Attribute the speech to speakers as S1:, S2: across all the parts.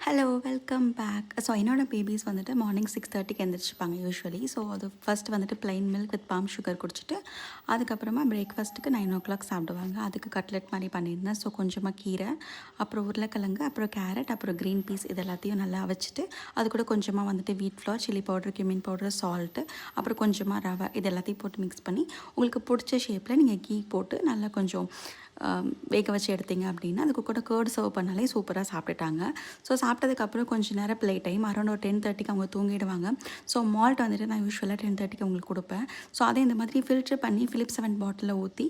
S1: Hello welcome back. So என்னோட babies வந்துட்டு morning 6:30க்கு எழுந்திரிச்சிப்பாங்க யூஸ்வலி. ஸோ அது ஃபஸ்ட் வந்துட்டு plain milk with palm sugar குடிச்சிட்டு அதுக்கப்புறமா பிரேக்ஃபாஸ்ட்டுக்கு 9 o'clock சாப்பிடுவாங்க. அதுக்கு கட்லெட் மாதிரி பண்ணியிருந்தேன். ஸோ கொஞ்சமாக கீரை, அப்புறம் உருளைக்கிழங்கு, அப்புறம் கேரட், அப்புறம் க்ரீன் பீஸ் இது எல்லாத்தையும் நல்லா வச்சுட்டு அது கூட கொஞ்சமாக வந்துட்டு வீட் flower, chilli powder, cumin powder, salt, அப்புறம் கொஞ்சமாக ரவை இது எல்லாத்தையும் போட்டு மிக்ஸ் பண்ணி உங்களுக்கு பிடிச்ச ஷேப்பில் நீங்கள் கீ போட்டு நல்லா கொஞ்சம் வேக வச்சு எடுத்தீங்க அப்படின்னா அதுக்கு கூட கேர்டு சர்வ் பண்ணாலே சூப்பராக சாப்பிட்டுட்டாங்க. ஸோ சாப்பிட்டதுக்கப்புறம் கொஞ்சம் நேரம் ப்ளே டைம் அரௌண்ட் ஒரு 10:30க்கு அவங்க தூங்கிடுவாங்க. ஸோ மால்ட் வந்துட்டு நான் யூஸ்வலாக 10:30க்கு அவங்களுக்கு கொடுப்பேன். ஸோ அதே இந்த மாதிரி ஃபில்ட்ரு பண்ணி Philips 7 பாட்டிலில் ஊற்றி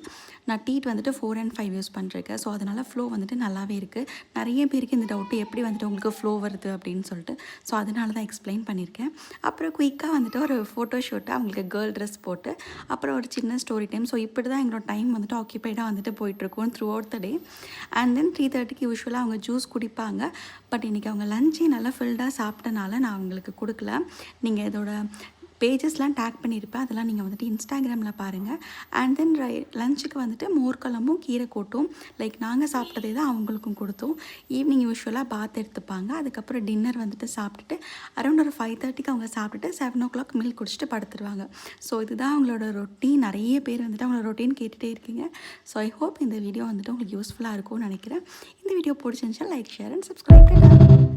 S1: நான் டீட் வந்துட்டு 4 and 5 யூஸ் பண்ணுறேன். ஸோ அதனால் ஃப்ளோ வந்துட்டு நல்லாவே இருக்குது. நிறைய பேருக்கு இந்த டவுட்டு எப்படி வந்துட்டு உங்களுக்கு ஃப்ளோ வருது அப்படின்னு சொல்லிட்டு. ஸோ அதனால தான் எக்ஸ்பிளைன் பண்ணியிருக்கேன். அப்புறம் குயிக்காக வந்துட்டு ஒரு ஃபோட்டோ ஷூட்டை அவங்களுக்கு கேர்ள் ட்ரெஸ் போட்டு அப்புறம் ஒரு சின்ன ஸ்டோரி டைம். ஸோ இப்படி தான் எங்களோட டைம் வந்துட்டு ஆக்கியபைடாக வந்துட்டு போயிட்டுருக்கும் throughout the day. And then 3:30க்கு யூஸ்வலாக அவங்க ஜூஸ் குடிப்பாங்க. பட் இன்றைக்கி அவங்க லஞ்சே நல்லா ஃபில்டாக சாப்பிட்டனால நான் அவங்களுக்கு கொடுக்கல. நீங்கள் இதோட பேஜஸ்லாம் டேக் பண்ணியிருப்பேன், அதெல்லாம் நீங்கள் வந்துட்டு இன்ஸ்டாகிராமில் பாருங்கள். அண்ட் தென் லஞ்சுக்கு வந்துட்டு மோர் குழம்பும் கீரை கூட்டும் லைக் நாங்கள் சாப்பிட்டதே தான் அவங்களுக்கும் கொடுத்தோம். ஈவினிங் யூஸ்வலாக பாத் எடுத்துப்பாங்க. அதுக்கப்புறம் டின்னர் வந்துட்டு சாப்பிட்டுட்டு அரௌண்ட் ஒரு 5:30க்கு அவங்க சாப்பிட்டுட்டு 7 o'clock மில்க் குடிச்சிட்டு படுத்துருவாங்க. ஸோ இதுதான் அவங்களோட ரொட்டீன். நிறைய பேர் வந்துட்டு அவங்களோட ரொட்டீன் கேட்டுகிட்டே இருக்கீங்க. ஸோ ஐ ஹோப் இந்த வீடியோ வந்துட்டு உங்களுக்கு யூஸ்ஃபுல்லாக இருக்கும்னு நினைக்கிறேன். இந்த வீடியோ பிடிச்சிருந்துச்சா லைக், ஷேர் அண்ட் சப்ஸ்கிரைப்.